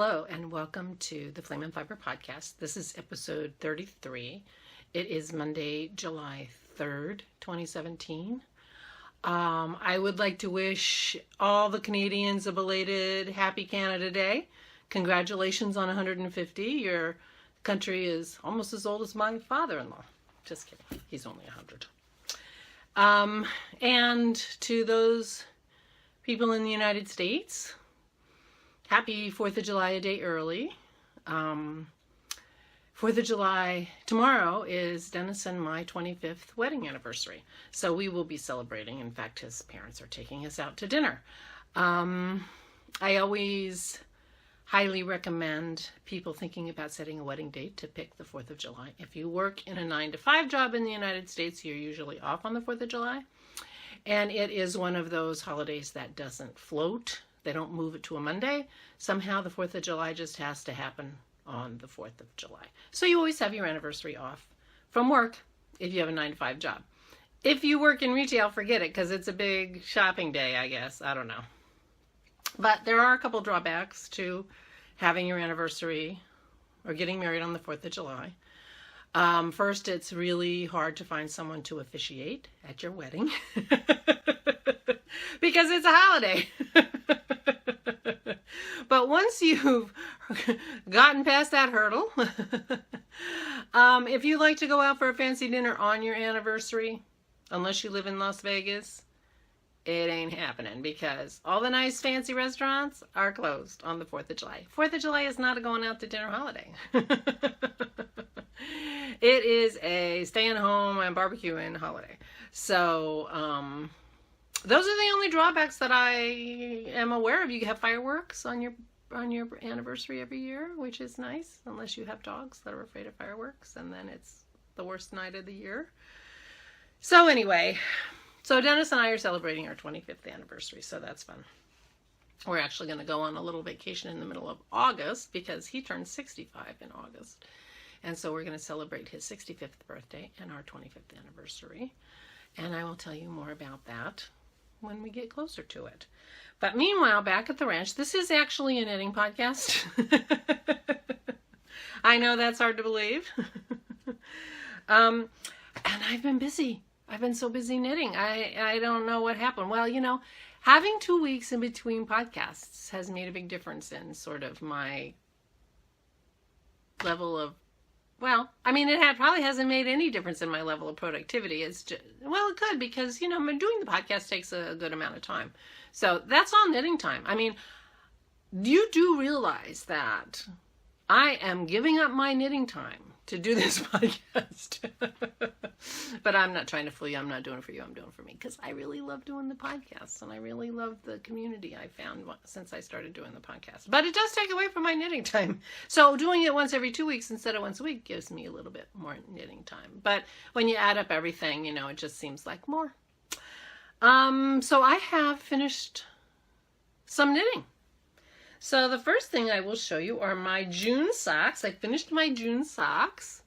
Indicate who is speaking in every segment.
Speaker 1: Hello and welcome to the Flame and Fiber podcast. This is episode 33. It is Monday, July 3rd, 2017. I would like to wish all the Canadians a belated Happy Canada Day. Congratulations on 150. Your country is almost as old as my father-in-law. Just kidding. He's only 100. And to those people in the United States, happy 4th of July a day early. 4th of July, tomorrow is Dennis and my 25th wedding anniversary. So we will be celebrating. In fact, his parents are taking us out to dinner. I always highly recommend people thinking about setting a wedding date to pick the 4th of July. If you work in a 9-to-5 job in the United States, you're usually off on the 4th of July. And it is one of those holidays that doesn't float. They don't move it to a Monday. Somehow the 4th of July just has to happen on the 4th of July. So you always have your anniversary off from work if you have a 9-to-5 job. If you work in retail, forget it, because it's a big shopping day, I guess. I don't know. But there are a couple drawbacks to having your anniversary or getting married on the 4th of July. First, it's really hard to find someone to officiate at your wedding because it's a holiday. But once you've gotten past that hurdle, if you like to go out for a fancy dinner on your anniversary, unless you live in Las Vegas, it ain't happening because all the nice fancy restaurants are closed on the 4th of July. 4th of July is not a going out to dinner holiday. It is a staying home and barbecuing holiday. So, those are the only drawbacks that I am aware of. You have fireworks on your anniversary every year, which is nice, unless you have dogs that are afraid of fireworks, and then it's the worst night of the year. So anyway, so Dennis and I are celebrating our 25th anniversary, so that's fun. We're actually going to go on a little vacation in the middle of August because he turns 65 in August. And so we're going to celebrate his 65th birthday and our 25th anniversary. And I will tell you more about that when we get closer to it. But meanwhile, back at the ranch, this is actually a knitting podcast. I know that's hard to believe. And I've been busy. I've been so busy knitting. I don't know what happened. Well, you know, having 2 weeks in between podcasts has made a big difference in sort of my level of, well, I mean, probably hasn't made any difference in my level of productivity. It's just, well, it could because, you know, doing the podcast takes a good amount of time. So that's all knitting time. I mean, you do realize that I am giving up my knitting time to do this podcast. But I'm not trying to fool you. I'm not doing it for you. I'm doing it for me because I really love doing the podcasts and I really love the community I found since I started doing the podcast. But it does take away from my knitting time. So doing it once every 2 weeks instead of once a week gives me a little bit more knitting time. But when you add up everything, you know, it just seems like more. So I have finished some knitting. So the first thing I will show you are my June socks. I finished my June socks.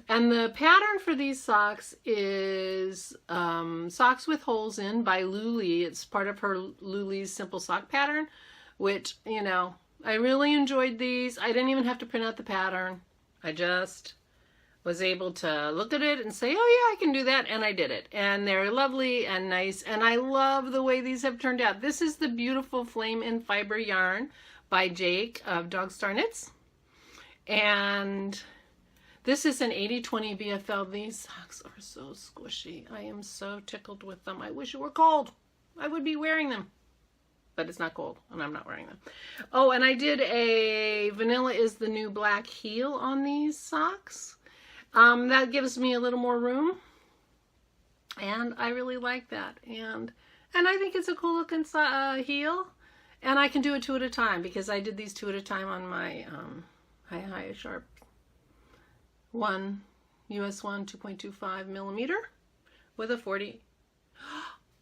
Speaker 1: And the pattern for these socks is Socks with Holes In by Luli. It's part of her Luli's Simple Sock pattern, which, you know, I really enjoyed these. I didn't even have to print out the pattern. I just was able to look at it and say, oh yeah, I can do that. And I did it. And they're lovely and nice. And I love the way these have turned out. This is the beautiful Flame and Fiber yarn by Jake of Dog Star Knits. And this is an 80/20 BFL. These socks are so squishy. I am so tickled with them. I wish it were cold. I would be wearing them. But it's not cold, and I'm not wearing them. Oh, and I did a Vanilla is the New Black heel on these socks. That gives me a little more room. And I really like that. And I think it's a cool looking heel. And I can do it 2 at a time because I did these 2 at a time on my high sharp US 1 2.25 millimeter with a 40.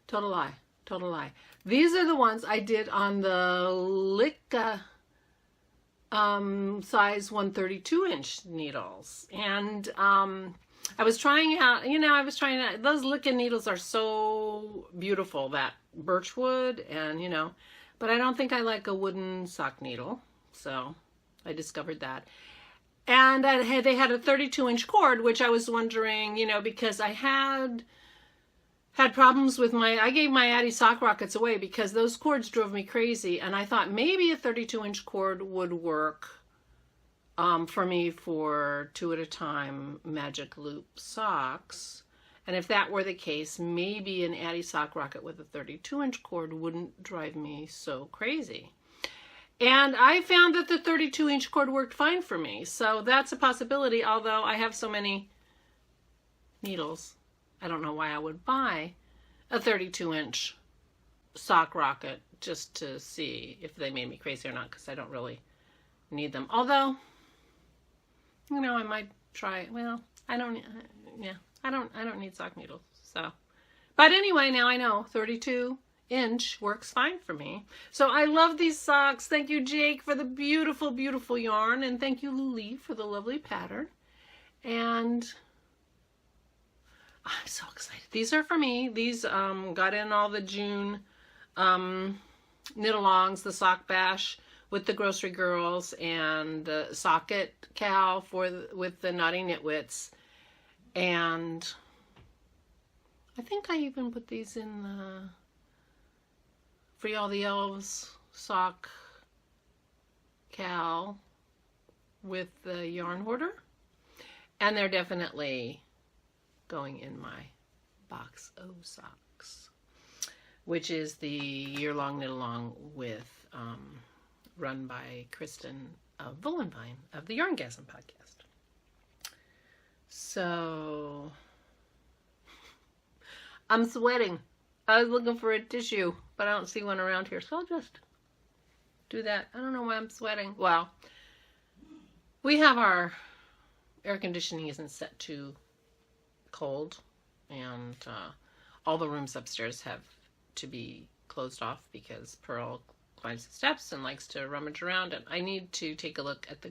Speaker 1: Total lie. These are the ones I did on the Licka size 132-inch needles. And I was trying out, those Licka needles are so beautiful, that birchwood, and, but I don't think I like a wooden sock needle. So I discovered that. And they had a 32-inch cord, which I was wondering, you know, because I had problems with I gave my Addy sock rockets away because those cords drove me crazy. And I thought maybe a 32-inch cord would work for me for 2 at a time magic loop socks. And if that were the case, maybe an Addy sock rocket with a 32-inch cord wouldn't drive me so crazy. And I found that the 32-inch cord worked fine for me. So that's a possibility, although I have so many needles. I don't know why I would buy a 32-inch sock rocket just to see if they made me crazy or not, because I don't really need them. Although, you know, I might try. Well, I don't need sock needles. So, but anyway, now I know 32-inch works fine for me. So I love these socks. Thank you, Jake, for the beautiful, beautiful yarn, and thank you, Luli, for the lovely pattern. And I'm so excited. These are for me. These got in all the June knit-alongs, the sock bash with the grocery girls, and the socket cow with the naughty nitwits. And I think I even put these in the Free All the Elves sock cow with the yarn hoarder. And they're definitely going in my box O socks, which is the year-long knit-along with run by Kristen Vollenbein of the Yarngasm podcast. So I'm sweating. I was looking for a tissue, but I don't see one around here, so I'll just do that. I don't know why I'm sweating. Well, we have our air conditioning isn't set too cold, and all the rooms upstairs have to be closed off because Pearl climbs the steps and likes to rummage around, and I need to take a look at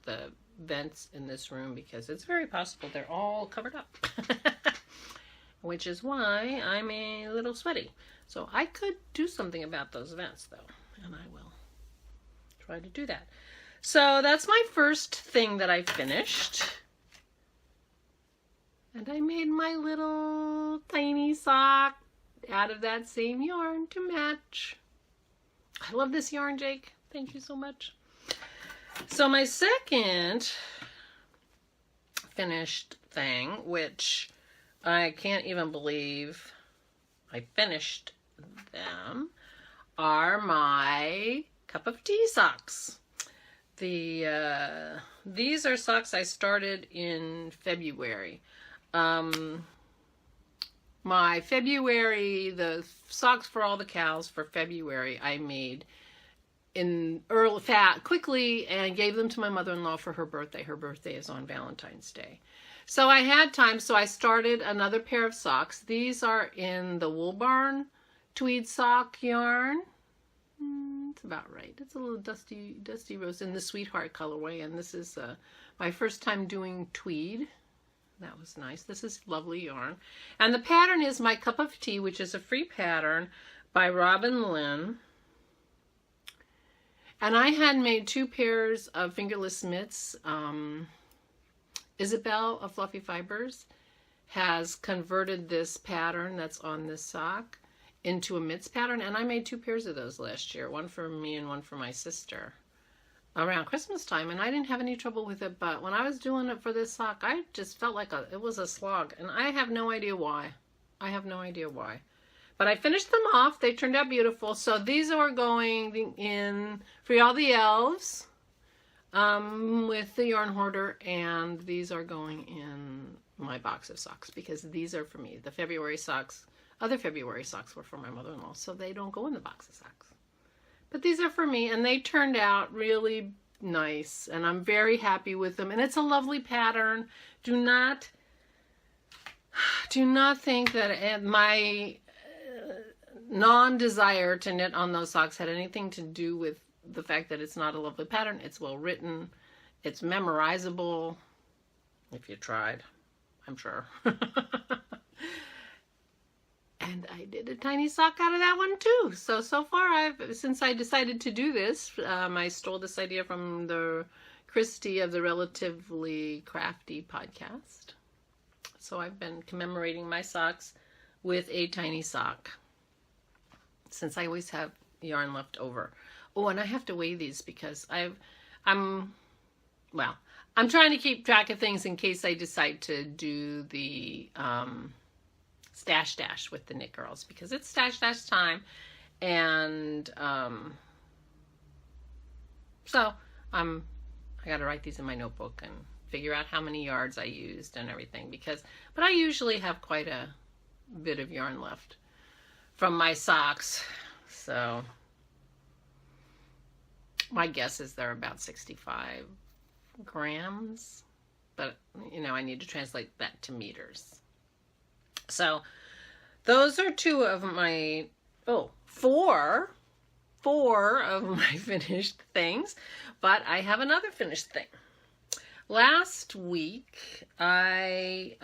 Speaker 1: the vents in this room because it's very possible they're all covered up. Which is why I'm a little sweaty. So I could do something about those vents though, and I will try to do that. So that's my first thing that I finished. And I made my little tiny sock out of that same yarn to match. I love this yarn, Jake. Thank you so much. So my second finished thing, which I can't even believe I finished them, are my cup of tea socks. These are socks I started in February. My February, the socks for all the cows for February, I made in quickly and gave them to my mother-in-law for her birthday. Her birthday is on Valentine's Day. So I had time, so I started another pair of socks. These are in the Wool Barn tweed sock yarn. It's about right. It's a little dusty rose in the Sweetheart colorway, and this is my first time doing tweed. That was nice. This is lovely yarn. And the pattern is My Cup of Tea, which is a free pattern by Robin Lynn. And I had made 2 pairs of fingerless mitts. Isabel of Fluffy Fibers has converted this pattern that's on this sock into a mitts pattern, and I made 2 pairs of those last year, one for me and one for my sister, around Christmas time, and I didn't have any trouble with it. But when I was doing it for this sock, I just felt like it was a slog, and I have no idea why. But I finished them off. They turned out beautiful. So these are going in for all the elves with the yarn hoarder, and these are going in my box of socks because these are for me. The February socks, other February socks were for my mother-in-law, so they don't go in the box of socks. But these are for me, and they turned out really nice, and I'm very happy with them. And it's a lovely pattern. Do not think that my non-desire to knit on those socks had anything to do with the fact that it's not a lovely pattern. It's well written. It's memorizable. If you tried, I'm sure. And I did a tiny sock out of that one too. So far, since I decided to do this, I stole this idea from the Christy of the Relatively Crafty podcast. So I've been commemorating my socks with a tiny sock, since I always have yarn left over. Oh, and I have to weigh these because I'm trying to keep track of things in case I decide to do the stash dash with the knit girls, because it's stash dash time, and so I got to write these in my notebook and figure out how many yards I used and everything, but I usually have quite a bit of yarn left from my socks, so my guess is they're about 65 grams, but I need to translate that to meters. So those are four of my finished things, but I have another finished thing. Last week I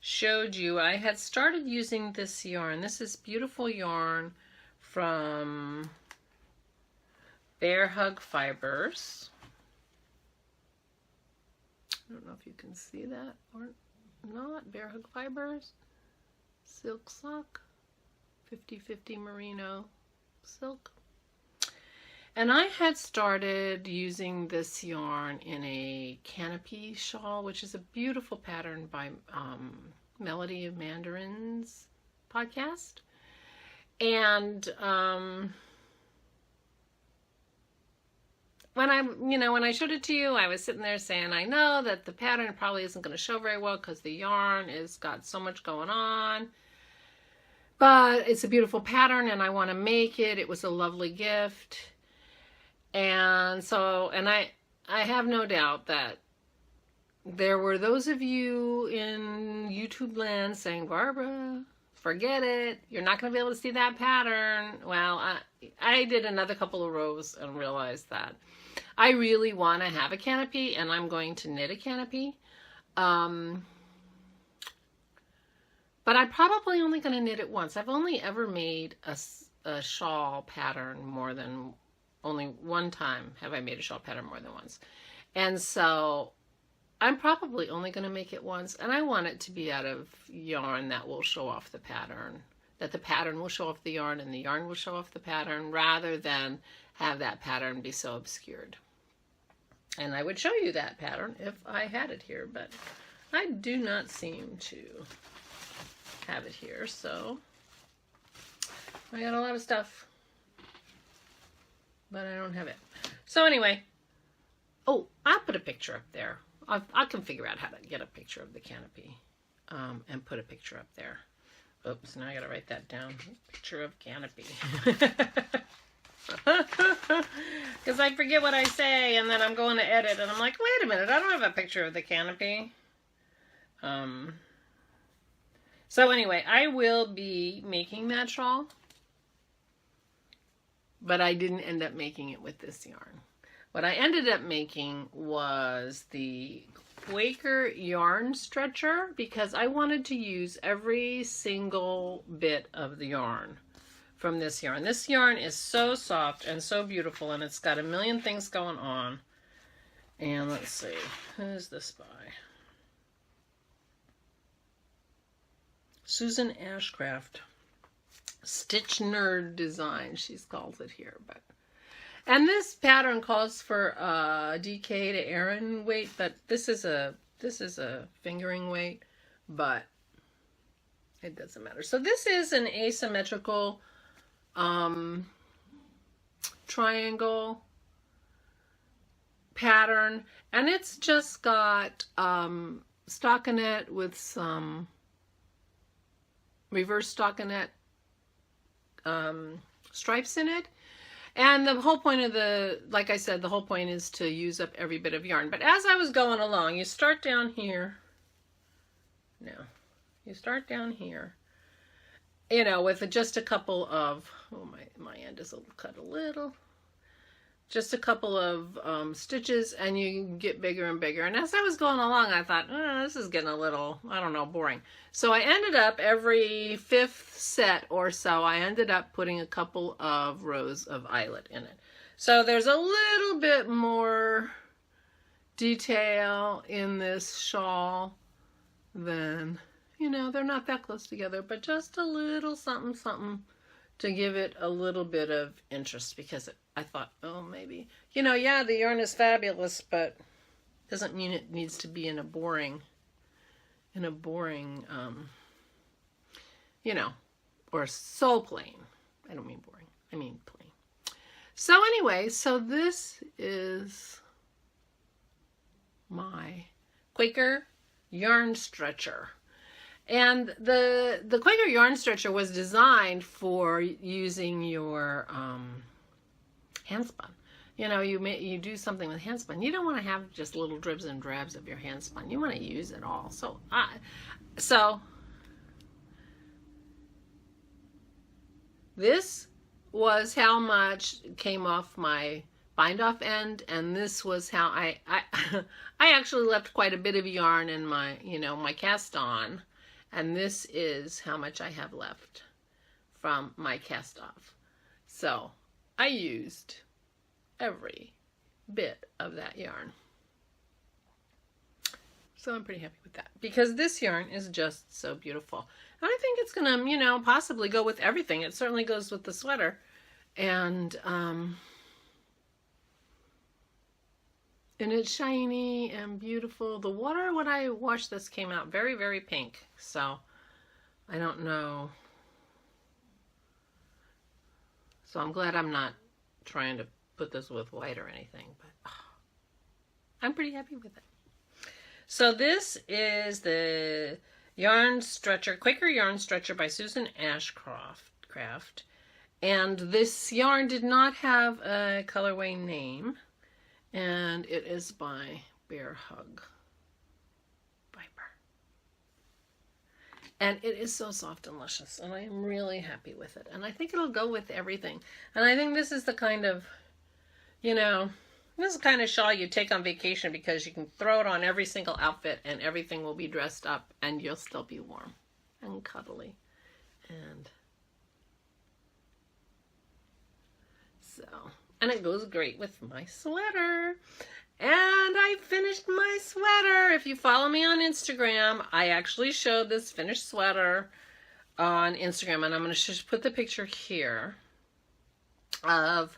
Speaker 1: showed you I had started using this yarn. This is beautiful yarn from Bear Hug Fibers. I don't know if you can see that or not. Bear Hug Fibers, silk sock, 50/50 merino silk. And I had started using this yarn in a canopy shawl, which is a beautiful pattern by Melody of Mandarin's podcast. And when I showed it to you, I was sitting there saying, I know that the pattern probably isn't going to show very well because the yarn has got so much going on, but it's a beautiful pattern and I want to make it. It was a lovely gift. And I have no doubt that there were those of you in YouTube land saying, Barbara, forget it. You're not going to be able to see that pattern. Well, I did another couple of rows and realized that I really want to have a canopy, and I'm going to knit a canopy. But I'm probably only going to knit it once. I've only ever made a shawl pattern only one time have I made a shawl pattern more than once. And so I'm probably only going to make it once, and I want it to be out of yarn that will show off the pattern, that the pattern will show off the yarn and the yarn will show off the pattern, rather than have that pattern be so obscured. And I would show you that pattern if I had it here, but I do not seem to have it here, so I got a lot of stuff, but I don't have it. So anyway, oh, I'll put a picture up there. I can figure out how to get a picture of the canopy and put a picture up there. Oops, now I gotta write that down. Picture of canopy. Because I forget what I say, and then I'm going to edit, and I'm like, wait a minute, I don't have a picture of the canopy. So anyway, I will be making that shawl, but I didn't end up making it with this yarn. What I ended up making was the Quaker Yarn stretcher, because I wanted to use every single bit of the yarn from this yarn. This yarn is so soft and so beautiful, and it's got a million things going on. And let's see, who's this by? Susan Ashcraft. Stitch Nerd Design, she calls it here. And this pattern calls for DK to Aran weight, but this is a fingering weight, but it doesn't matter. So this is an asymmetrical triangle pattern, and it's just got stockinette with some reverse stockinette stripes in it. And the whole point of like I said, the whole point is to use up every bit of yarn. But as I was going along, you start down here. No, you start down here, with just a couple of, oh, my end is cut a little. just a couple of stitches, and you get bigger and bigger. And as I was going along, I thought, this is getting a little, I don't know, boring. So I ended up, every 5th set or so, I ended up putting a couple of rows of eyelet in it. So there's a little bit more detail in this shawl than, you know, they're not that close together, but just a little something, something to give it a little bit of interest, because I thought, oh, maybe, you know, yeah, the yarn is fabulous, but doesn't mean it needs to be in a boring, you know, or so plain. I don't mean boring, I mean plain. So anyway, so this is my Quaker yarn stretcher. And the Quaker yarn stretcher was designed for using your handspun. You know, you do something with handspun. You don't want to have just little dribs and drabs of your handspun. You want to use it all. So this was how much came off my bind off end, and this was how I actually left quite a bit of yarn in my, you know, my cast on. And this is how much I have left from my cast off. So I used every bit of that yarn. So I'm pretty happy with that, because this yarn is just so beautiful. And I think it's gonna, you know, possibly go with everything. It certainly goes with the sweater. And it's shiny and beautiful. The water when I washed this came out very, very pink. So I don't know. So I'm glad I'm not trying to put this with white or anything, but I'm pretty happy with it. So this is the yarn stretcher, Quaker Yarn Stretcher by Susan Ashcraft. And this yarn did not have a colorway name. And it is by Bear Hug Viper. And it is so soft and luscious, and I am really happy with it. And I think it'll go with everything. And I think this is the kind of, you know, this is the kind of shawl you take on vacation, because you can throw it on every single outfit and everything will be dressed up and you'll still be warm and cuddly. And so... and it goes great with my sweater. And I finished my sweater. If you follow me on Instagram, I actually showed this finished sweater on Instagram. And I'm going to just put the picture here of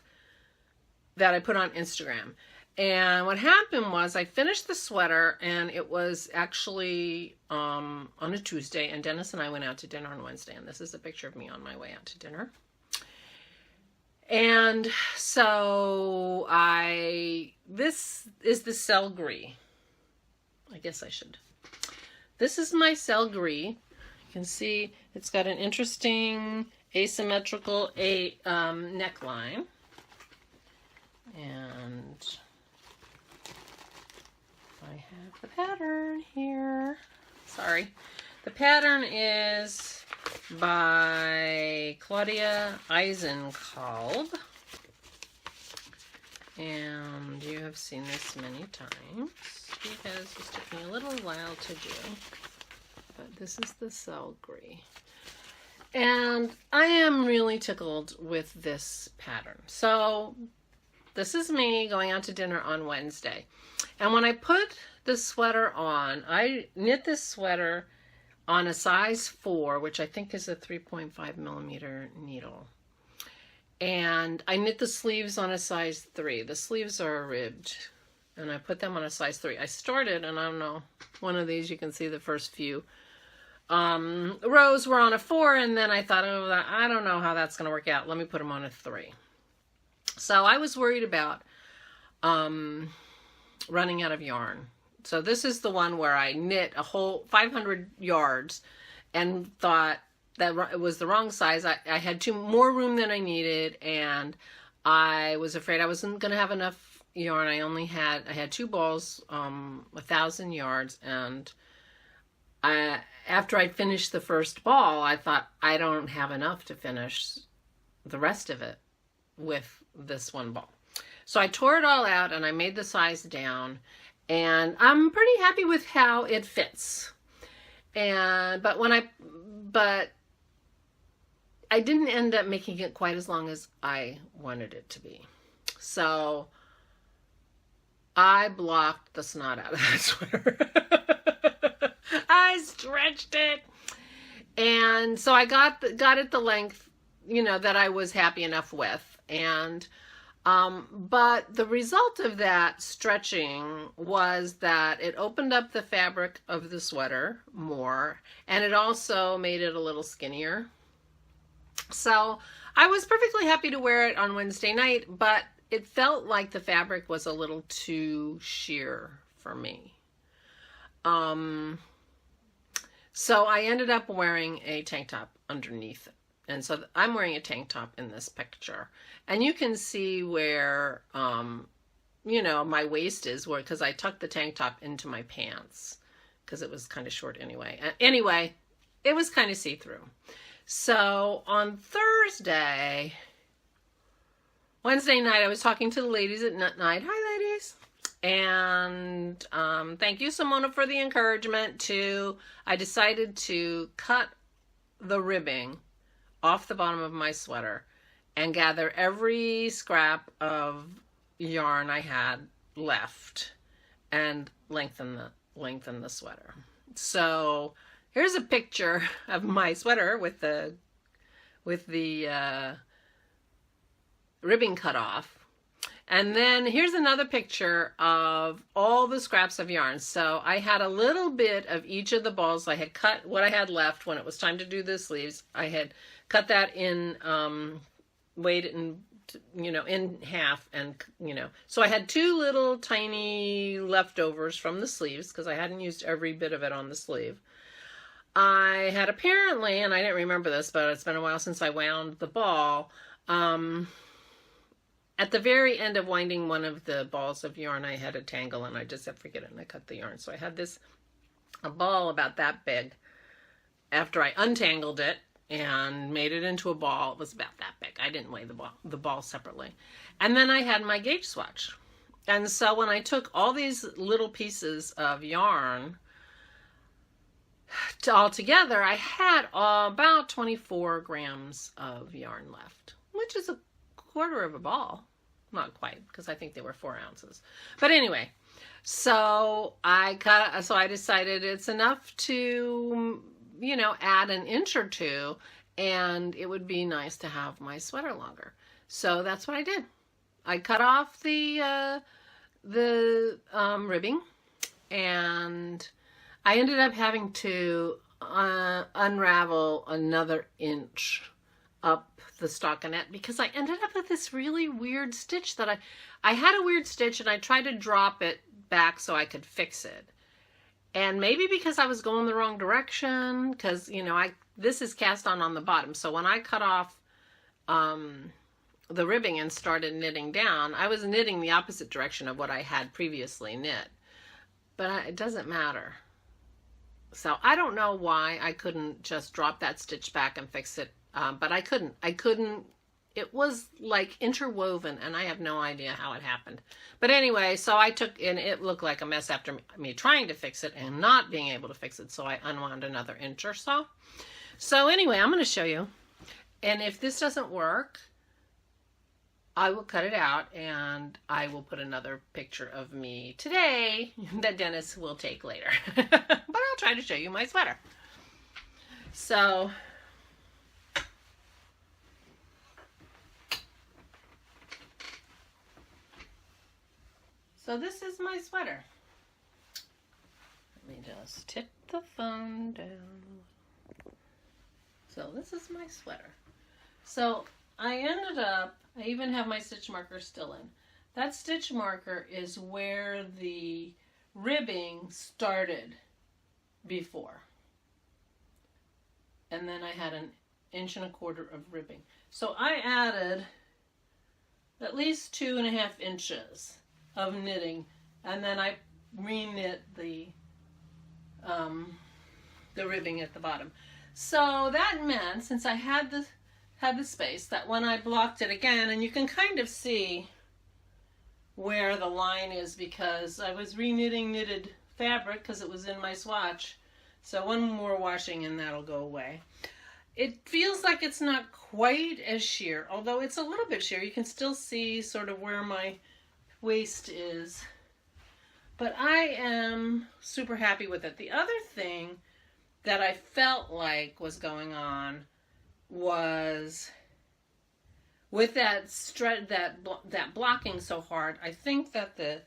Speaker 1: that I put on Instagram. And what happened was I finished the sweater, and it was actually on a Tuesday. And Dennis and I went out to dinner on Wednesday. And this is a picture of me on my way out to dinner. And so this is the SEL Gris. I guess I should. This is my SEL Gris. You can see it's got an interesting asymmetrical neckline. And I have the pattern here. Sorry. The pattern is by Claudia Eisenkalb, and you have seen this many times because it took me a little while to do, but this is the SEL Gris, and I am really tickled with this pattern. So this is me going out to dinner on Wednesday, and when I put the sweater on, I knit this sweater on a size 4, which I think is a 3.5 millimeter needle. And I knit the sleeves on a size 3. The sleeves are ribbed, and I put them on a size 3. I started, and I don't know, one of these you can see the first few rows were on a 4, and then I thought, oh, I don't know how that's going to work out. Let me put them on a 3. So I was worried about running out of yarn. So this is the one where I knit a whole 500 yards and thought that it was the wrong size. I had more room than I needed, and I was afraid I wasn't going to have enough yarn. I had 2 balls, 1,000 yards, and after I finished the first ball, I thought I don't have enough to finish the rest of it with this one ball. So I tore it all out and I made the size down, and I'm pretty happy with how it fits. But I didn't end up making it quite as long as I wanted it to be. So I blocked the snot out of that sweater. I stretched it. And so I got it the length, that I was happy enough with. And but the result of that stretching was that it opened up the fabric of the sweater more, and it also made it a little skinnier. So I was perfectly happy to wear it on Wednesday night, but it felt like the fabric was a little too sheer for me. So I ended up wearing a tank top underneath it. And so I'm wearing a tank top in this picture. And you can see where, my waist is, because I tucked the tank top into my pants because it was kind of short anyway. Anyway, it was kind of see-through. So on Wednesday night, I was talking to the ladies at night. Hi, ladies. And thank you, Simona, for the encouragement. I decided to cut the ribbing off the bottom of my sweater and gather every scrap of yarn I had left and lengthen the sweater. So here's a picture of my sweater with the ribbing cut off. And then here's another picture of all the scraps of yarn. So I had a little bit of each of the balls. I had cut what I had left when it was time to do the sleeves. I had cut that in, weighed it in half, and, so I had two little tiny leftovers from the sleeves because I hadn't used every bit of it on the sleeve. I had apparently, and I didn't remember this, but it's been a while since I wound the ball, at the very end of winding one of the balls of yarn, I had a tangle, and I just said, forget it, and I cut the yarn. So I had a ball about that big. After I untangled it and made it into a ball, it was about that big. I didn't weigh the ball separately. And then I had my gauge swatch. And so when I took all these little pieces of yarn all together, I had about 24 grams of yarn left, which is a quarter of a ball. Not quite, because I think they were 4 ounces. But anyway, so I decided it's enough to, add an inch or two, and it would be nice to have my sweater longer. So that's what I did. I cut off the ribbing, and I ended up having to unravel another inch up the stockinette because I ended up with this really weird stitch that I had a weird stitch, and I tried to drop it back so I could fix it. And maybe because I was going the wrong direction, because, this is cast on the bottom. So when I cut off the ribbing and started knitting down, I was knitting the opposite direction of what I had previously knit. But it doesn't matter. So I don't know why I couldn't just drop that stitch back and fix it. But I couldn't. It was like interwoven, and I have no idea how it happened. But anyway, so and it looked like a mess after me trying to fix it and not being able to fix it. So I unwound another inch or so. So anyway, I'm going to show you. And if this doesn't work, I will cut it out, and I will put another picture of me today that Dennis will take later. But I'll try to show you my sweater. So this is my sweater. Let me just tip the phone down. So this is my sweater. So I even have my stitch marker still in. That stitch marker is where the ribbing started before. And then I had 1.25 inches of ribbing. So I added at least 2.5 inches of knitting, and then I re-knit the ribbing at the bottom. So that meant, since I had the space, that when I blocked it again, and you can kind of see where the line is because I was re-knitting knitted fabric because it was in my swatch. So one more washing and that'll go away. It feels like it's not quite as sheer, although it's a little bit sheer. You can still see sort of where my waist is. But I am super happy with it. The other thing that I felt like was going on was with that that blocking so hard. I think that the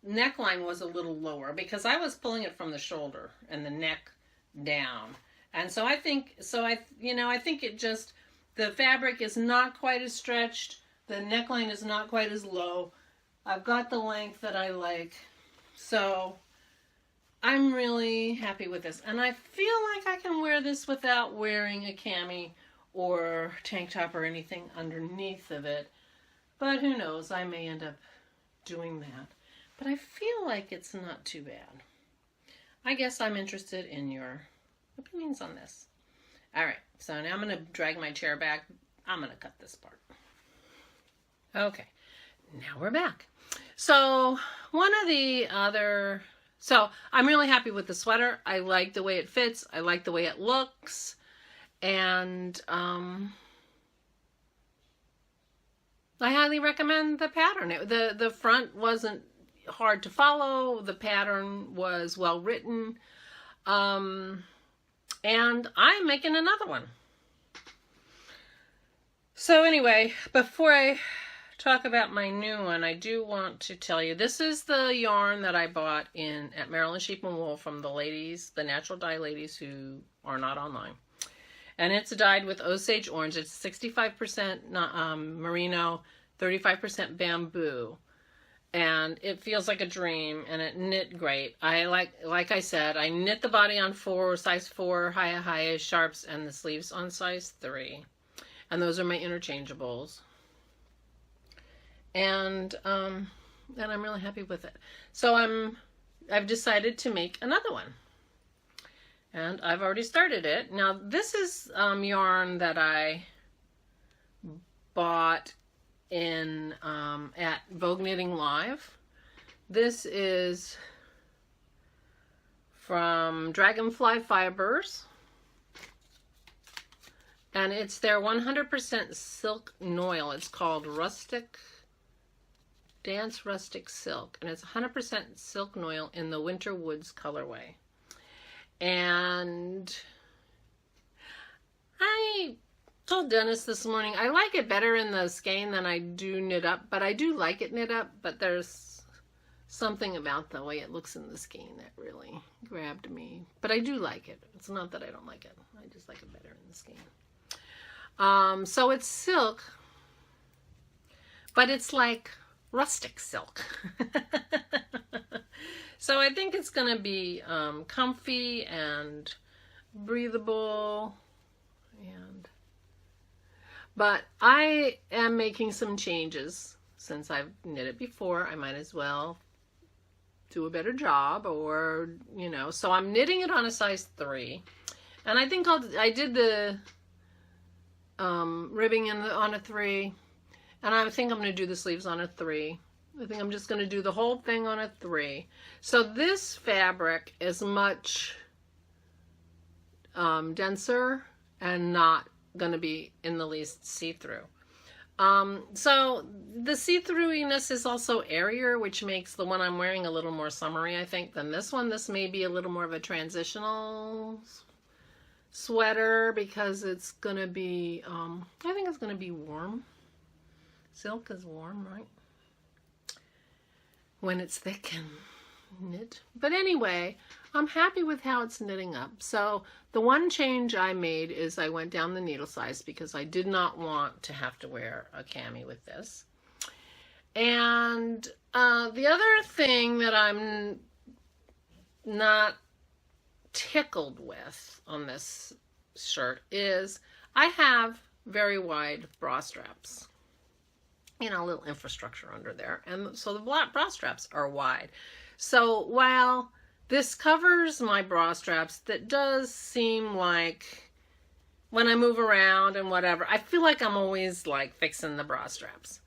Speaker 1: neckline was a little lower because I was pulling it from the shoulder and the neck down. And so I think it just, the fabric is not quite as stretched. The neckline is not quite as low. I've got the length that I like. So I'm really happy with this. And I feel like I can wear this without wearing a cami or tank top or anything underneath of it. But who knows, I may end up doing that. But I feel like it's not too bad. I guess I'm interested in your opinions on this. All right, so now I'm going to drag my chair back. I'm going to cut this part. Okay, now we're back. So so I'm really happy with the sweater. I like the way it fits. I like the way it looks. And I highly recommend the pattern. The front wasn't hard to follow. The pattern was well written. And I'm making another one. So anyway, before I talk about my new one, I do want to tell you, this is the yarn that I bought at Maryland Sheep and Wool from the ladies, the natural dye ladies who are not online. And it's dyed with Osage orange. It's 65% merino, 35% bamboo. And it feels like a dream, and it knit great. I like I said, I knit the body on size 4 high sharps and the sleeves on size 3. And those are my interchangeables. And I'm really happy with it. So I've decided to make another one. And I've already started it. Now this is yarn that I bought at Vogue Knitting Live. This is from Dragonfly Fibers, and it's their 100% silk noil. It's called Dance Rustic Silk, and it's 100% silk noil in the Winter Woods colorway. And I told Dennis this morning, I like it better in the skein than I do knit up, but I do like it knit up, but there's something about the way it looks in the skein that really grabbed me. But I do like it. It's not that I don't like it. I just like it better in the skein. So it's silk, but it's like rustic silk. So I think it's going to be comfy and breathable. But I am making some changes. Since I've knit it before, I might as well do a better job, or, so I'm knitting it on a size 3. And I think I did the ribbing on a 3, and I think I'm going to do the sleeves on a 3. I think I'm just going to do the whole thing on a 3. So this fabric is much denser and not going to be in the least see-through. So the see-throughiness is also airier, which makes the one I'm wearing a little more summery, I think, than this one. This may be a little more of a transitional sweater because it's going to be, I think it's going to be warm. Silk is warm, right? When it's thick and knit. But anyway, I'm happy with how it's knitting up. So the one change I made is I went down the needle size because I did not want to have to wear a cami with this. And the other thing that I'm not tickled with on this shirt is I have very wide bra straps. A little infrastructure under there. And so the bra straps are wide. So while this covers my bra straps, that does seem like when I move around and whatever, I feel like I'm always like fixing the bra straps.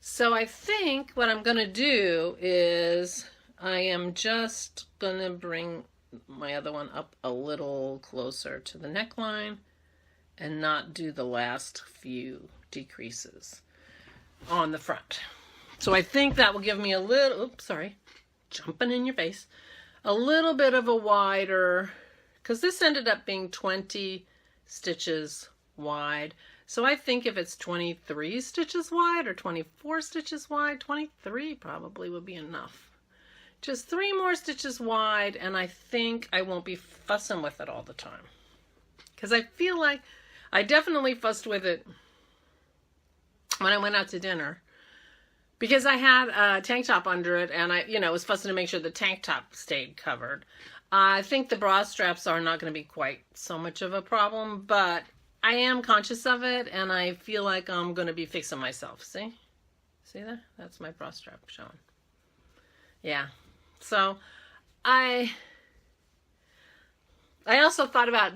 Speaker 1: So I think what I'm going to do is I am just going to bring my other one up a little closer to the neckline and not do the last few decreases on the front. So I think that will give me a little, oops, sorry, jumping in your face, a little bit of a wider, because this ended up being 20 stitches wide. So I think if it's 23 stitches wide or 24 stitches wide, 23 probably would be enough. Just 3 more stitches wide, and I think I won't be fussing with it all the time. Because I feel like I definitely fussed with it when I went out to dinner. Because I had a tank top under it, and I, was fussing to make sure the tank top stayed covered. I think the bra straps are not going to be quite so much of a problem, but I am conscious of it, and I feel like I'm going to be fixing myself. See? See that? That's my bra strap showing. Yeah. So, I also thought about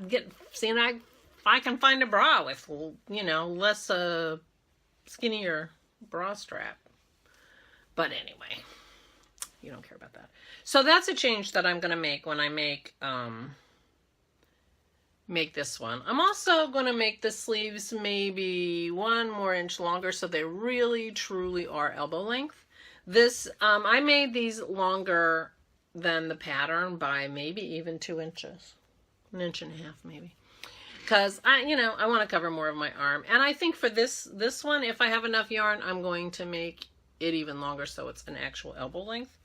Speaker 1: seeing if I can find a bra with, less skinnier bra strap. But anyway, you don't care about that. So that's a change that I'm going to make when I make this one. I'm also going to make the sleeves maybe 1 more inch longer so they really truly are elbow length. This, I made these longer than the pattern by maybe even 2 inches, 1.5 inches maybe. Because I want to cover more of my arm. And I think for this one, if I have enough yarn, I'm going to make it even longer so it's an actual elbow length.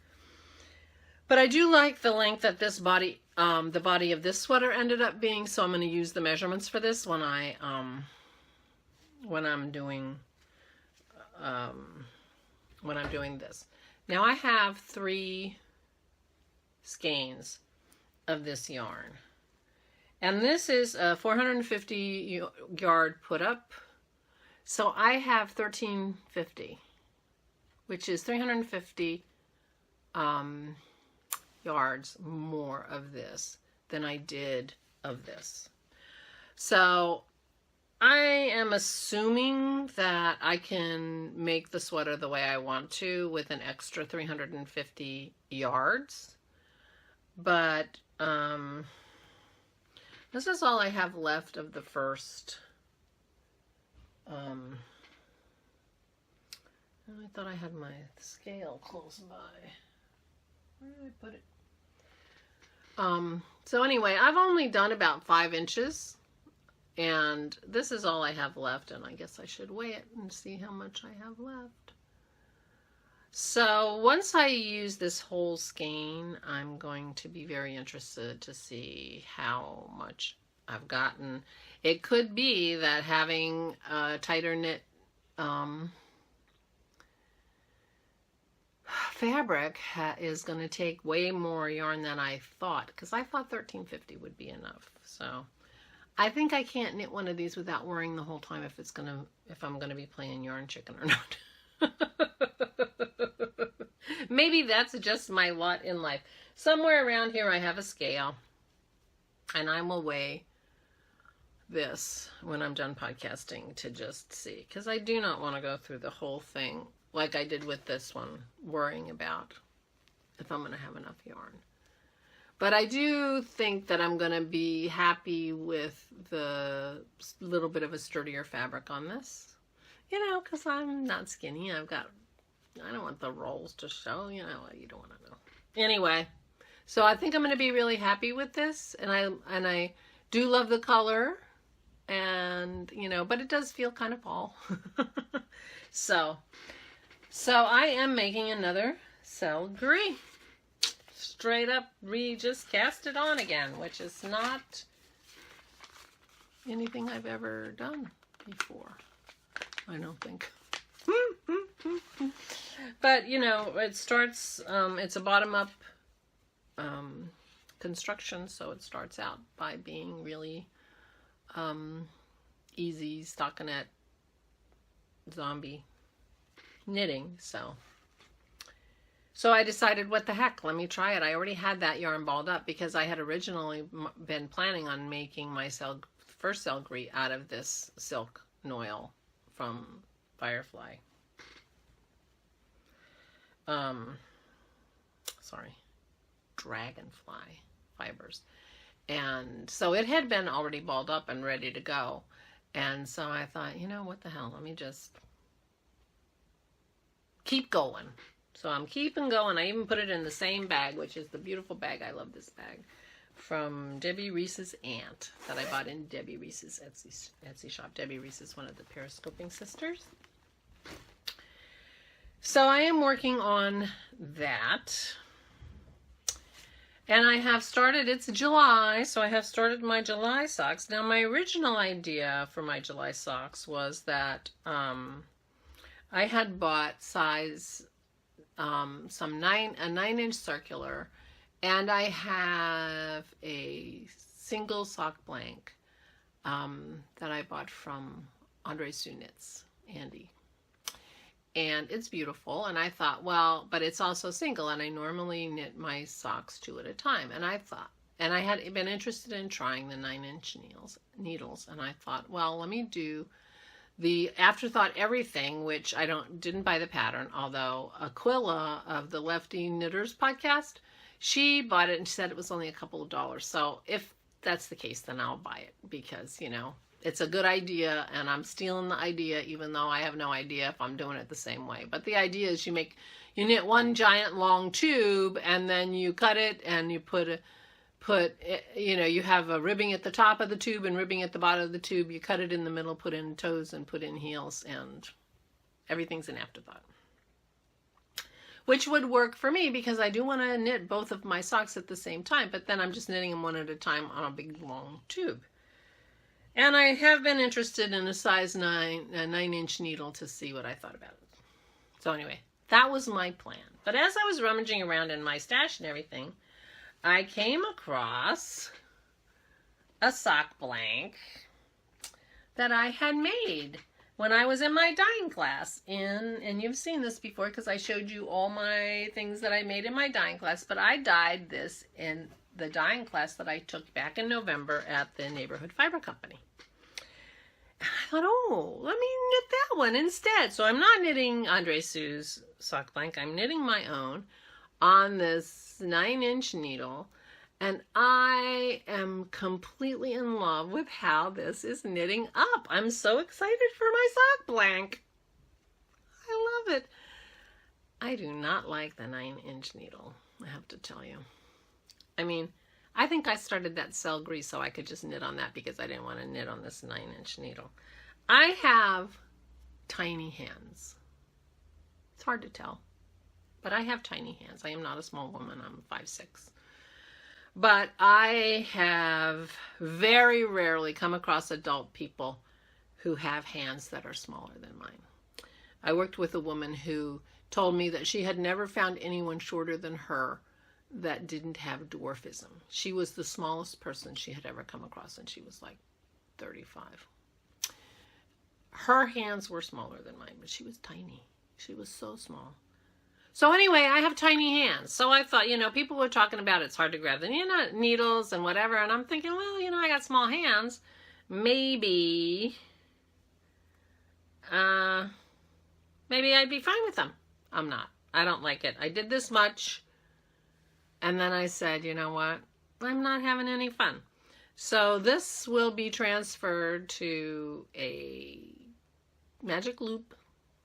Speaker 1: But I do like the length that this body, the body of this sweater ended up being, so I'm going to use the measurements for this when I'm doing this. Now I have 3 skeins of this yarn. And this is a 450 yard put up. So I have 1350, which is 350 yards more of this than I did of this. So I am assuming that I can make the sweater the way I want to with an extra 350 yards. But this is all I have left of the first. I thought I had my scale close by. Where did I put it? So anyway, I've only done about 5 inches. And this is all I have left, and I guess I should weigh it and see how much I have left. So once I use this whole skein, I'm going to be very interested to see how much I've gotten. It could be that having a tighter knit fabric is going to take way more yarn than I thought, because I thought 1350 would be enough. So I think I can't knit one of these without worrying the whole time if I'm gonna be playing yarn chicken or not. Maybe that's just my lot in life. Somewhere around here I have a scale, and I will weigh this when I'm done podcasting to just see, because I do not want to go through the whole thing like I did with this one, worrying about if I'm going to have enough yarn. But I do think that I'm going to be happy with the little bit of a sturdier fabric on this. Because I'm not skinny. I don't want the rolls to show. You don't want to know. Anyway, so I think I'm going to be really happy with this. And I do love the color. And, but it does feel kind of fall. So I am making another SEL Gris. Straight up, just cast it on again, which is not anything I've ever done before, I don't think. But, it starts, it's a bottom-up construction, so it starts out by being really easy stockinette zombie knitting, So I decided, what the heck, let me try it. I already had that yarn balled up because I had originally been planning on making my first SEL Gris out of this silk noil from Firefly. dragonfly fibers. And so it had been already balled up and ready to go. And so I thought, you know, what the hell, let me just keep going. So I'm keeping going. I even put it in the same bag, which is the beautiful bag. I love this bag from Debbie Reese's aunt that I bought in Debbie Reese's Etsy shop. Debbie Reese is one of the periscoping sisters. So I am working on that. And I have started, it's July, so I have started my July socks. Now my original idea for my July socks was that I had bought size a 9-inch circular, and I have a single sock blank that I bought from Andre Sunitz, Andy. And it's beautiful, and I thought, well, but it's also single, and I normally knit my socks 2 at a time. And I thought, and I had been interested in trying the 9-inch needles, and I thought, well, let me do the Afterthought Everything, which I didn't buy the pattern, although Aquila of the Lefty Knitters podcast, she bought it and she said it was only a couple of dollars. So if that's the case, then I'll buy it because, you know, it's a good idea, and I'm stealing the idea, even though I have no idea if I'm doing it the same way. But the idea is you knit one giant long tube, and then you cut it, and you you have a ribbing at the top of the tube and ribbing at the bottom of the tube. You cut it in the middle, put in toes, and put in heels, and everything's an afterthought. Which would work for me because I do want to knit both of my socks at the same time, but then I'm just knitting them one at a time on a big long tube. And I have been interested in a size 9-inch needle to see what I thought about it. So anyway, that was my plan. But as I was rummaging around in my stash and everything, I came across a sock blank that I had made when I was in my dyeing class. And you've seen this before because I showed you all my things that I made in my dyeing class. But I dyed this in the dyeing class that I took back in November at the Neighborhood Fiber Company. And I thought, oh, let me knit that one instead. So I'm not knitting Andre Sue's sock blank. I'm knitting my own on this 9-inch needle. And I am completely in love with how this is knitting up. I'm so excited for my sock blank. I love it. I do not like the 9-inch needle, I have to tell you. I mean, I think I started that SEL Gris so I could just knit on that because I didn't want to knit on this 9-inch needle. I have tiny hands. It's hard to tell, but I have tiny hands. I am not a small woman. I'm 5'6". But I have very rarely come across adult people who have hands that are smaller than mine. I worked with a woman who told me that she had never found anyone shorter than her that didn't have dwarfism. She was the smallest person she had ever come across, and she was like 35. Her hands were smaller than mine, but she was tiny. She was so small. So anyway, I have tiny hands. So I thought, people were talking about it's hard to grab the needles and whatever, and I'm thinking, well, I got small hands. Maybe I'd be fine with them. I'm not. I don't like it. I did this much. And then I said, you know what? I'm not having any fun. So this will be transferred to a magic loop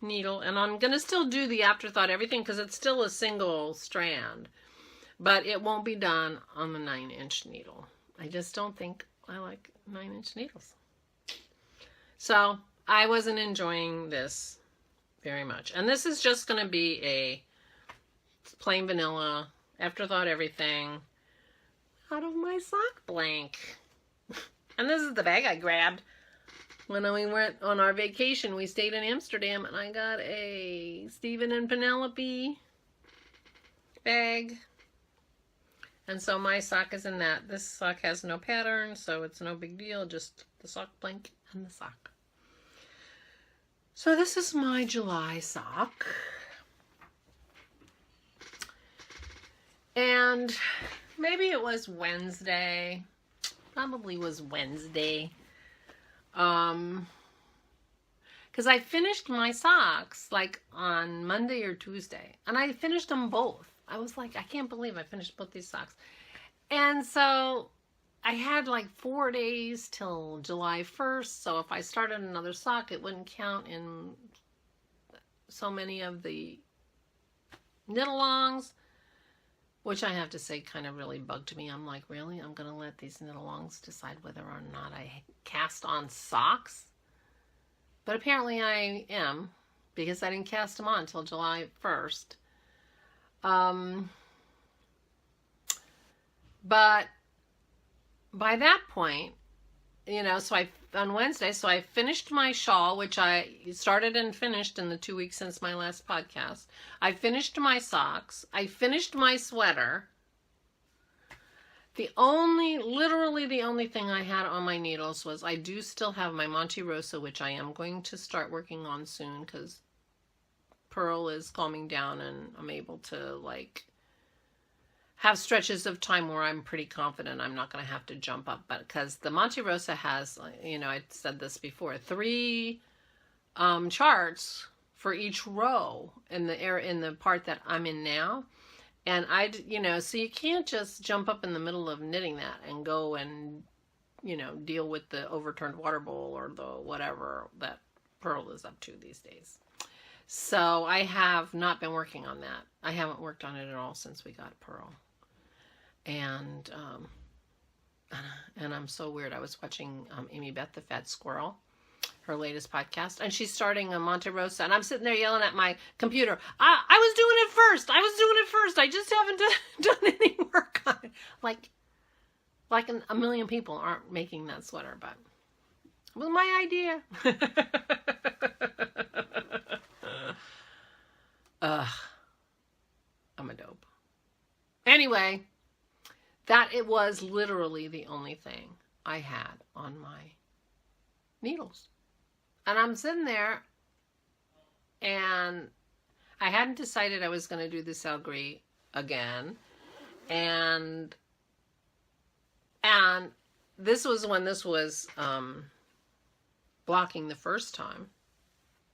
Speaker 1: needle. And I'm going to still do the Afterthought Everything because it's still a single strand. But it won't be done on the 9-inch needle. I just don't think I like 9-inch needles. So I wasn't enjoying this very much. And this is just going to be a plain vanilla Afterthought Everything out of my sock blank. And this is the bag I grabbed when we went on our vacation. We stayed in Amsterdam and I got a Stephen and Penelope bag. And so my sock is in that. This sock has no pattern, so it's no big deal. Just the sock blank and the sock. So this is my July sock. And maybe it was Wednesday. Probably was Wednesday. Because because I finished my socks like on Monday or Tuesday, and I finished them both. I was like, I can't believe I finished both these socks. And so I had like 4 days till July 1st, so if I started another sock, it wouldn't count in so many of the knit-alongs, which I have to say kind of really bugged me. I'm like, really? I'm going to let these knit-alongs decide whether or not I cast on socks? But apparently I am, because I didn't cast them on until July 1st. But by that point, you know, on Wednesday, so I finished my shawl, which I started and finished in the 2 weeks since my last podcast. I finished my socks. I finished my sweater. Literally the only thing I had on my needles was, I do still have my Monte Rosa, which I am going to start working on soon because Pearl is calming down and I'm able to like have stretches of time where I'm pretty confident I'm not going to have to jump up. But because the Monte Rosa has, you know, I said this before, 3 charts for each row in the part that I'm in now. And you know, so you can't just jump up in the middle of knitting that and go and, you know, deal with the overturned water bowl or the whatever that Pearl is up to these days. So I have not been working on that. I haven't worked on it at all since we got Pearl. And I'm so weird. I was watching Amy Beth the Fat Squirrel, her latest podcast, and she's starting a Monte Rosa, and I'm sitting there yelling at my computer. I was doing it first. I just haven't done any work on it. Like a million people aren't making that sweater, but it was my idea. I'm a dope. Anyway, that it was literally the only thing I had on my needles. And I'm sitting there, and I hadn't decided I was going to do the SEL Gris again. And this was when this was blocking the first time,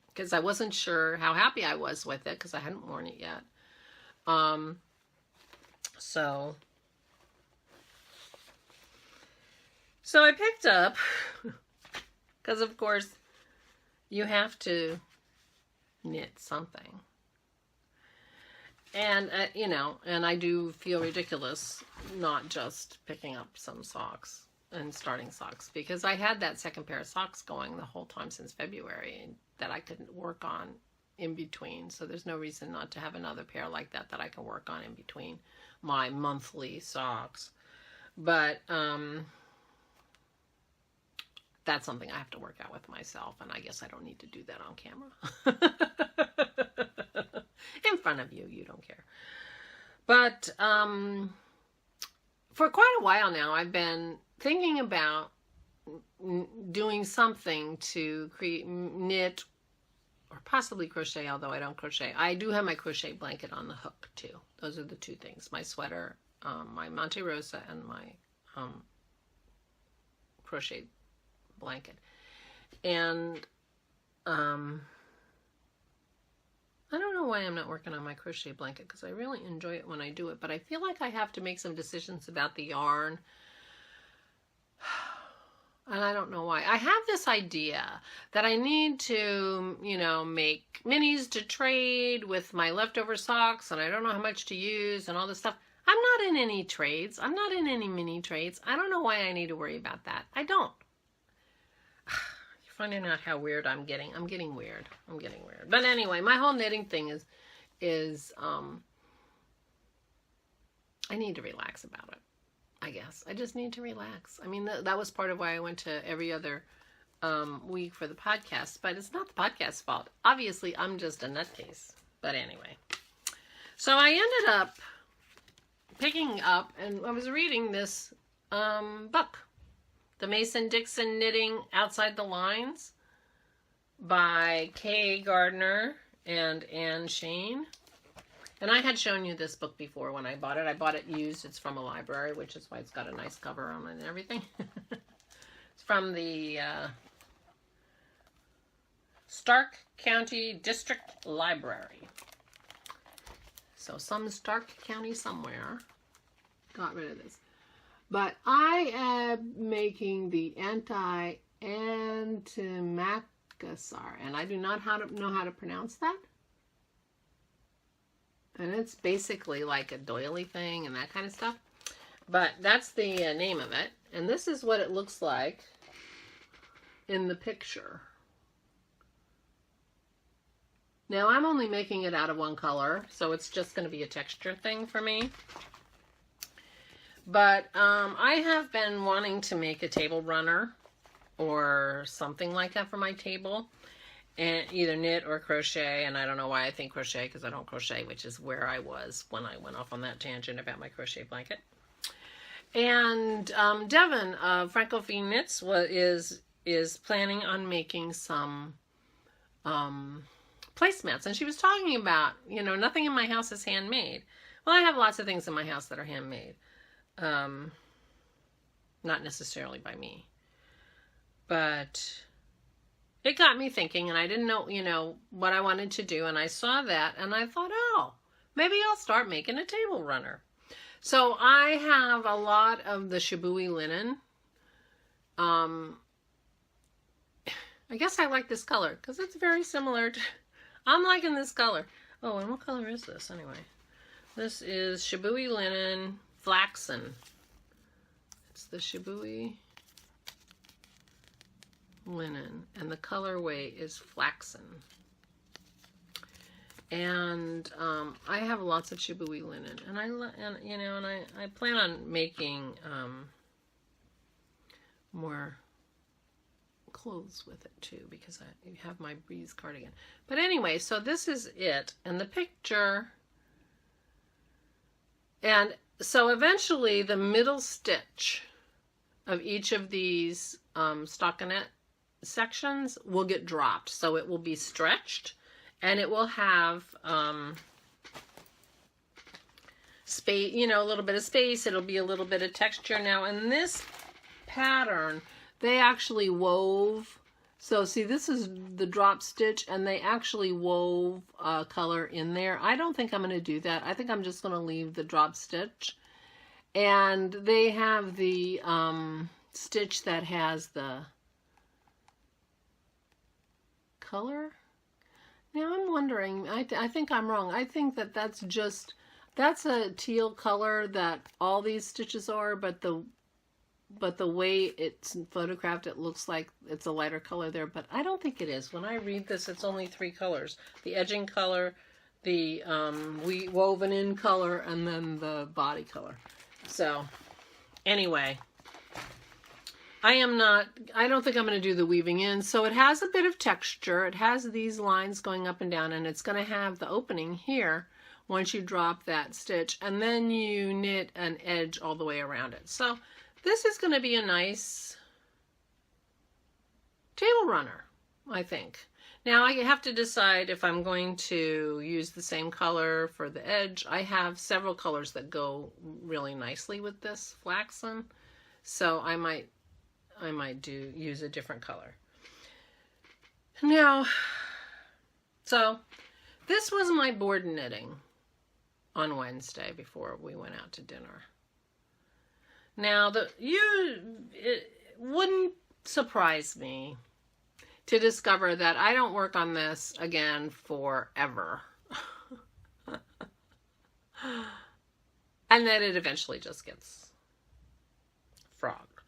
Speaker 1: because I wasn't sure how happy I was with it because I hadn't worn it yet. So I picked up, because of course you have to knit something. And, you know, and I do feel ridiculous not just picking up some socks and starting socks, because I had that second pair of socks going the whole time since February that I couldn't work on in between. So there's no reason not to have another pair like that I can work on in between my monthly socks. But that's something I have to work out with myself, and I guess I don't need to do that on camera. In front of you, you don't care. But for quite a while now, I've been thinking about doing something to knit or possibly crochet, although I don't crochet. I do have my crochet blanket on the hook too. Those are the two things: my sweater, my Monte Rosa, and my crochet blanket. And I don't know why I'm not working on my crochet blanket, because I really enjoy it when I do it, but I feel like I have to make some decisions about the yarn. And I don't know why. I have this idea that I need to, you know, make minis to trade with my leftover socks, and I don't know how much to use and all this stuff. I'm not in any trades. I'm not in any mini trades. I don't know why I need to worry about that. I don't. You're finding out how weird I'm getting. I'm getting weird. But anyway, my whole knitting thing is I need to relax about it. I guess. I just need to relax. I mean, that was part of why I went to every other week for the podcast, but it's not the podcast's fault. Obviously, I'm just a nutcase. But anyway. So I ended up picking up, and I was reading this book, The Mason-Dixon Knitting Outside the Lines by Kay Gardner and Anne Shane. And I had shown you this book before when I bought it. I bought it used. It's from a library, which is why it's got a nice cover on it and everything. It's from the Stark County District Library. So some Stark County somewhere got rid of this. But I am making the antimacassar, and I do not know how to pronounce that. And it's basically like a doily thing and that kind of stuff. But that's the name of it. And this is what it looks like in the picture. Now I'm only making it out of one color, so it's just going to be a texture thing for me. But I have been wanting to make a table runner or something like that for my table, and either knit or crochet. And I don't know why I think crochet, because I don't crochet, which is where I was when I went off on that tangent about my crochet blanket. And Devin of Francophone Knits is planning on making some placemats, and she was talking about, you know, nothing in my house is handmade. Well, I have lots of things in my house that are handmade. Not necessarily by me, but it got me thinking, and I didn't know, you know, what I wanted to do, and I saw that, and I thought, oh, maybe I'll start making a table runner. So I have a lot of the Shibui linen. I guess I like this color because it's very similar to, I'm liking this color. Oh, and what color is this anyway? This is Shibui linen flaxen. It's the Shibui linen, and the colorway is flaxen. And I have lots of Shibui linen, and I plan on making more clothes with it too, because I have my Breeze cardigan. But anyway, so this is it, and the picture. And so eventually the middle stitch of each of these stockinette sections will get dropped. So it will be stretched, and it will have space, you know, a little bit of space. It'll be a little bit of texture. Now in this pattern, they actually wove. So see, this is the drop stitch, and they actually wove color in there. I don't think I'm going to do that. I think I'm just going to leave the drop stitch. And they have the stitch that has the color. Now I'm wondering, I think I'm wrong. I think that that's a teal color that all these stitches are, but the way it's photographed, it looks like it's a lighter color there, but I don't think it is. When I read this, it's only 3 colors. The edging color, the woven in color, and then the body color. So anyway, I don't think I'm going to do the weaving in. So it has a bit of texture. It has these lines going up and down, and it's going to have the opening here once you drop that stitch, and then you knit an edge all the way around it. So this is going to be a nice table runner, I think. Now I have to decide if I'm going to use the same color for the edge. I have several colors that go really nicely with this flaxen, so I might use a different color. Now, so this was my board knitting on Wednesday before we went out to dinner. Now, it wouldn't surprise me to discover that I don't work on this again forever. And that it eventually just gets frogged.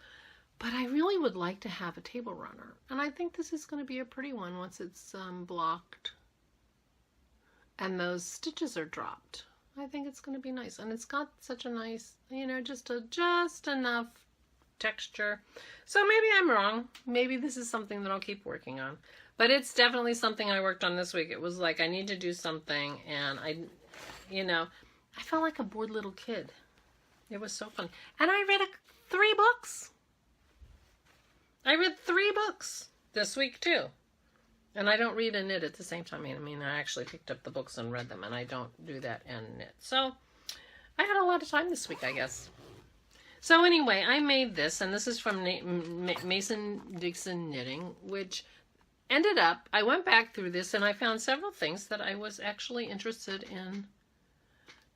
Speaker 1: But I really would like to have a table runner. And I think this is going to be a pretty one once it's blocked and those stitches are dropped. I think it's going to be nice, and it's got such a nice, you know, just enough texture. So maybe I'm wrong. Maybe this is something that I'll keep working on, but it's definitely something I worked on this week. It was like, I need to do something, and I felt like a bored little kid. It was so fun. And I read 3 books. I read 3 books this week too. And I don't read and knit at the same time. I mean, I actually picked up the books and read them, and I don't do that and knit. So I had a lot of time this week, I guess. So anyway, I made this, and this is from Mason Dixon Knitting, which ended up, I went back through this and I found several things that I was actually interested in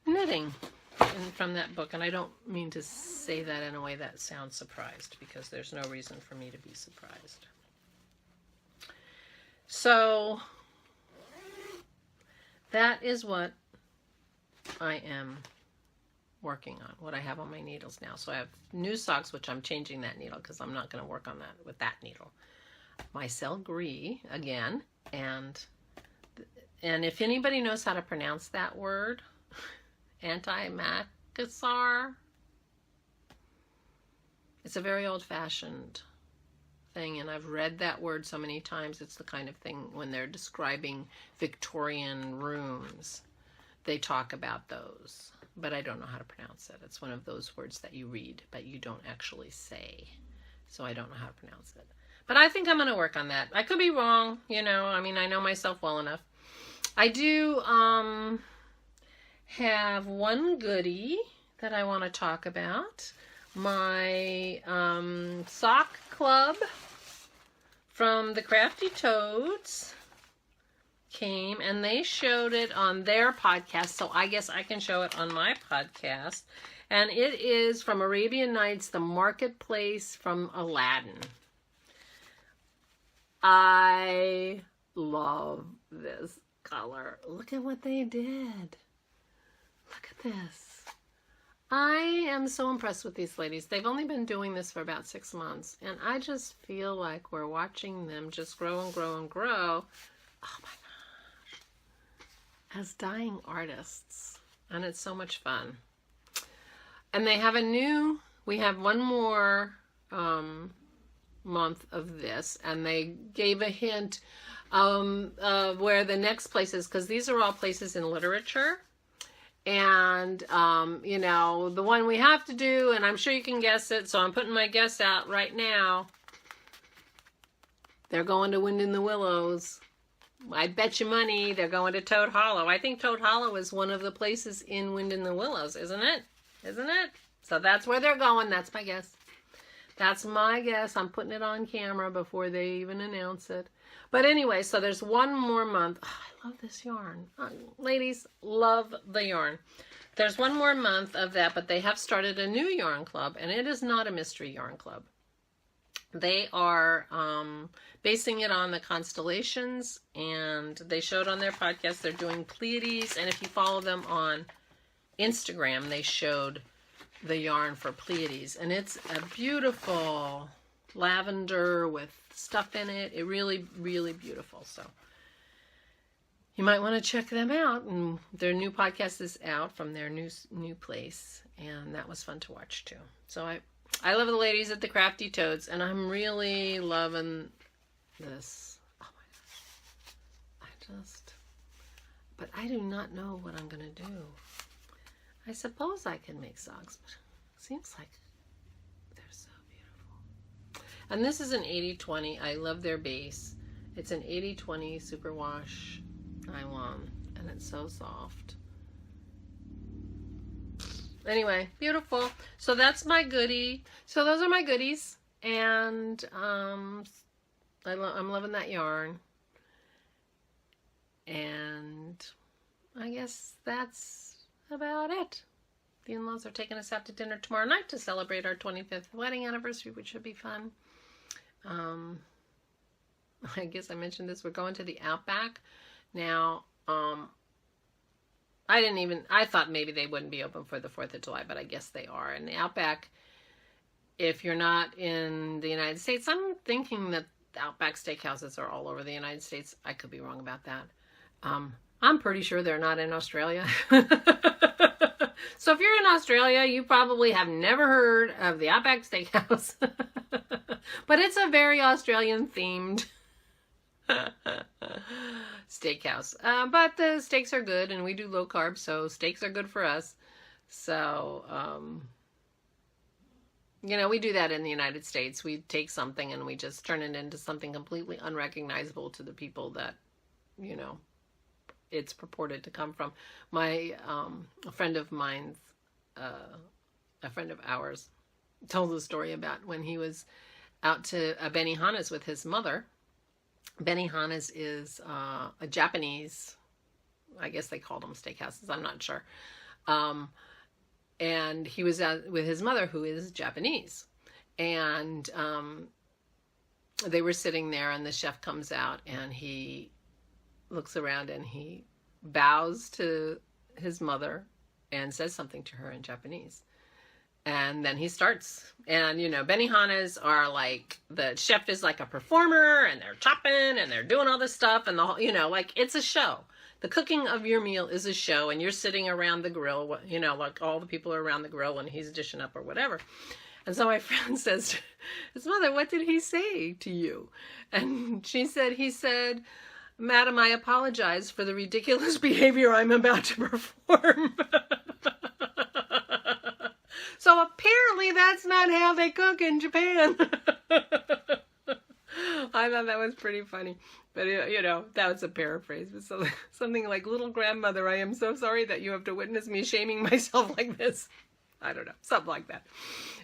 Speaker 1: knitting from that book. And I don't mean to say that in a way that sounds surprised, because there's no reason for me to be surprised. So that is what I am working on, what I have on my needles now. So I have new socks, which I'm changing that needle because I'm not going to work on that with that needle. My SEL Gris again, and if anybody knows how to pronounce that word, antimacassar, it's a very old-fashioned thing, and I've read that word so many times. It's the kind of thing when they're describing Victorian rooms, they talk about those, but I don't know how to pronounce it. It's one of those words that you read, but you don't actually say, so I don't know how to pronounce it. But I think I'm going to work on that. I could be wrong, you know. I mean, I know myself well enough. I do have one goodie that I want to talk about. My sock club from the Crafty Toads came, and they showed it on their podcast, so I guess I can show it on my podcast. And it is from Arabian Nights, The Marketplace from Aladdin. I love this color. Look at what they did. Look at this. I am so impressed with these ladies. They've only been doing this for about 6 months, and I just feel like we're watching them just grow and grow and grow. Oh my gosh. As dying artists. And it's so much fun. And they have we have one more month of this, and they gave a hint of where the next place is, because these are all places in literature. And, you know, the one we have to do, and I'm sure you can guess it, so I'm putting my guess out right now. They're going to Wind in the Willows. I bet you money they're going to Toad Hollow. I think Toad Hollow is one of the places in Wind in the Willows, isn't it? Isn't it? So that's where they're going. That's my guess. That's my guess. I'm putting it on camera before they even announce it. But anyway, so there's one more month. Oh, I love this yarn. Ladies, love the yarn. There's one more month of that, but they have started a new yarn club, and it is not a mystery yarn club. They are basing it on the constellations, and they showed on their podcast they're doing Pleiades, and if you follow them on Instagram, they showed the yarn for Pleiades, and it's a beautiful lavender with stuff in it. It really, really beautiful. So you might want to check them out, and their new podcast is out from their new place, and that was fun to watch too. So I love the ladies at the Crafty Toads, and I'm really loving this. Oh my gosh. But I do not know what I'm going to do. I suppose I can make socks, but it seems like they're so beautiful. And this is an 80/20. I love their base. It's an 80/20 superwash nylon, and it's so soft. Anyway, beautiful. So that's my goodie. So those are my goodies, and I'm loving that yarn. And I guess that's about it. The in-laws are taking us out to dinner tomorrow night to celebrate our 25th wedding anniversary, which should be fun. I guess I mentioned this. We're going to the Outback. Now, I thought maybe they wouldn't be open for the 4th of July, but I guess they are. And the Outback, if you're not in the United States, I'm thinking that the Outback steakhouses are all over the United States. I could be wrong about that. I'm pretty sure they're not in Australia. So if you're in Australia, you probably have never heard of the Outback Steakhouse. But it's a very Australian-themed steakhouse. But the steaks are good, and we do low carb, so steaks are good for us. So, you know, we do that in the United States. We take something and we just turn it into something completely unrecognizable to the people that, you know, it's purported to come from. A friend of mine's, a friend of ours, told a story about when he was out to Benihana's with his mother, Benihana's is a Japanese, I guess they called them steakhouses, I'm not sure. And he was with his mother, who is Japanese. And they were sitting there, and the chef comes out, and he looks around, and he bows to his mother and says something to her in Japanese. And then he starts. And, you know, Benihana's are like, the chef is like a performer, and they're chopping, and they're doing all this stuff, and the whole, you know, like, it's a show. The cooking of your meal is a show, and you're sitting around the grill, you know, like all the people are around the grill, and he's dishing up or whatever. And so my friend says to his mother, "What did he say to you?" And she said, he said, "Madam, I apologize for the ridiculous behavior I'm about to perform." So apparently that's not how they cook in Japan. I thought that was pretty funny. But, you know, that was a paraphrase. But something like, "Little grandmother, I am so sorry that you have to witness me shaming myself like this." I don't know, something like that.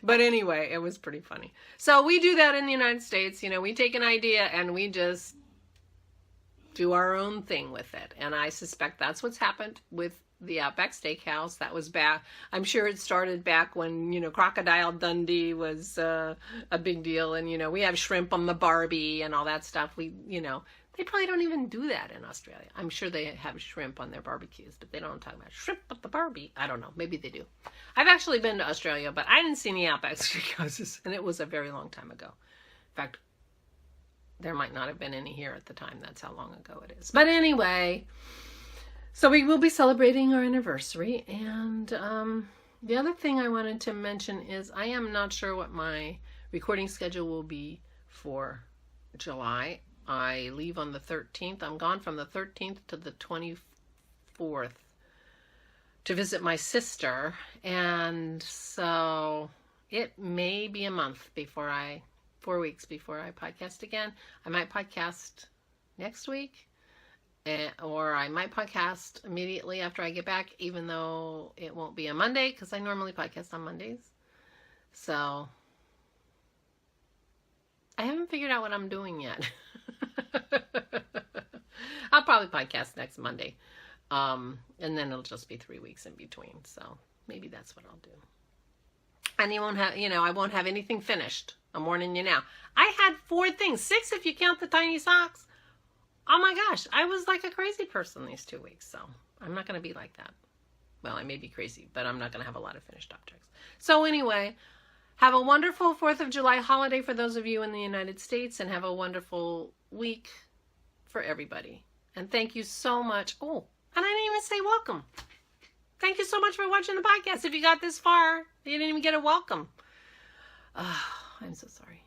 Speaker 1: But anyway, it was pretty funny. So we do that in the United States. You know, we take an idea and we just do our own thing with it. And I suspect that's what's happened with the Outback Steakhouse. That was back, I'm sure it started back when, you know, Crocodile Dundee was a big deal. And, you know, we have shrimp on the Barbie and all that stuff. We, you know, they probably don't even do that in Australia. I'm sure they have shrimp on their barbecues, but they don't talk about shrimp at the Barbie. I don't know. Maybe they do. I've actually been to Australia, but I didn't see any Outback Steakhouses, and it was a very long time ago. In fact, there might not have been any here at the time. That's how long ago it is. But anyway, so we will be celebrating our anniversary. And the other thing I wanted to mention is I am not sure what my recording schedule will be for July. I leave on the 13th. I'm gone from the 13th to the 24th to visit my sister. And so it may be a month before 4 weeks before I podcast again. I might podcast next week, or I might podcast immediately after I get back, even though it won't be a Monday, because I normally podcast on Mondays. So I haven't figured out what I'm doing yet. I'll probably podcast next Monday. And then it'll just be 3 weeks in between. So maybe that's what I'll do. And you won't have, you know, I won't have anything finished. I'm warning you now. I had 4 things, 6 if you count the tiny socks. Oh my gosh, I was like a crazy person these 2 weeks. So I'm not going to be like that. Well, I may be crazy, but I'm not going to have a lot of finished objects. So anyway, have a wonderful 4th of July holiday for those of you in the United States, and have a wonderful week for everybody. And thank you so much. Oh, and I didn't even say welcome. Thank you so much for watching the podcast. If you got this far, you didn't even get a welcome. I'm so sorry.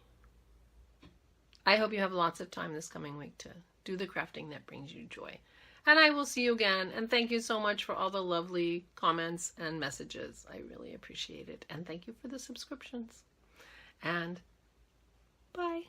Speaker 1: I hope you have lots of time this coming week to do the crafting that brings you joy. And I will see you again. And thank you so much for all the lovely comments and messages. I really appreciate it. And thank you for the subscriptions. And bye.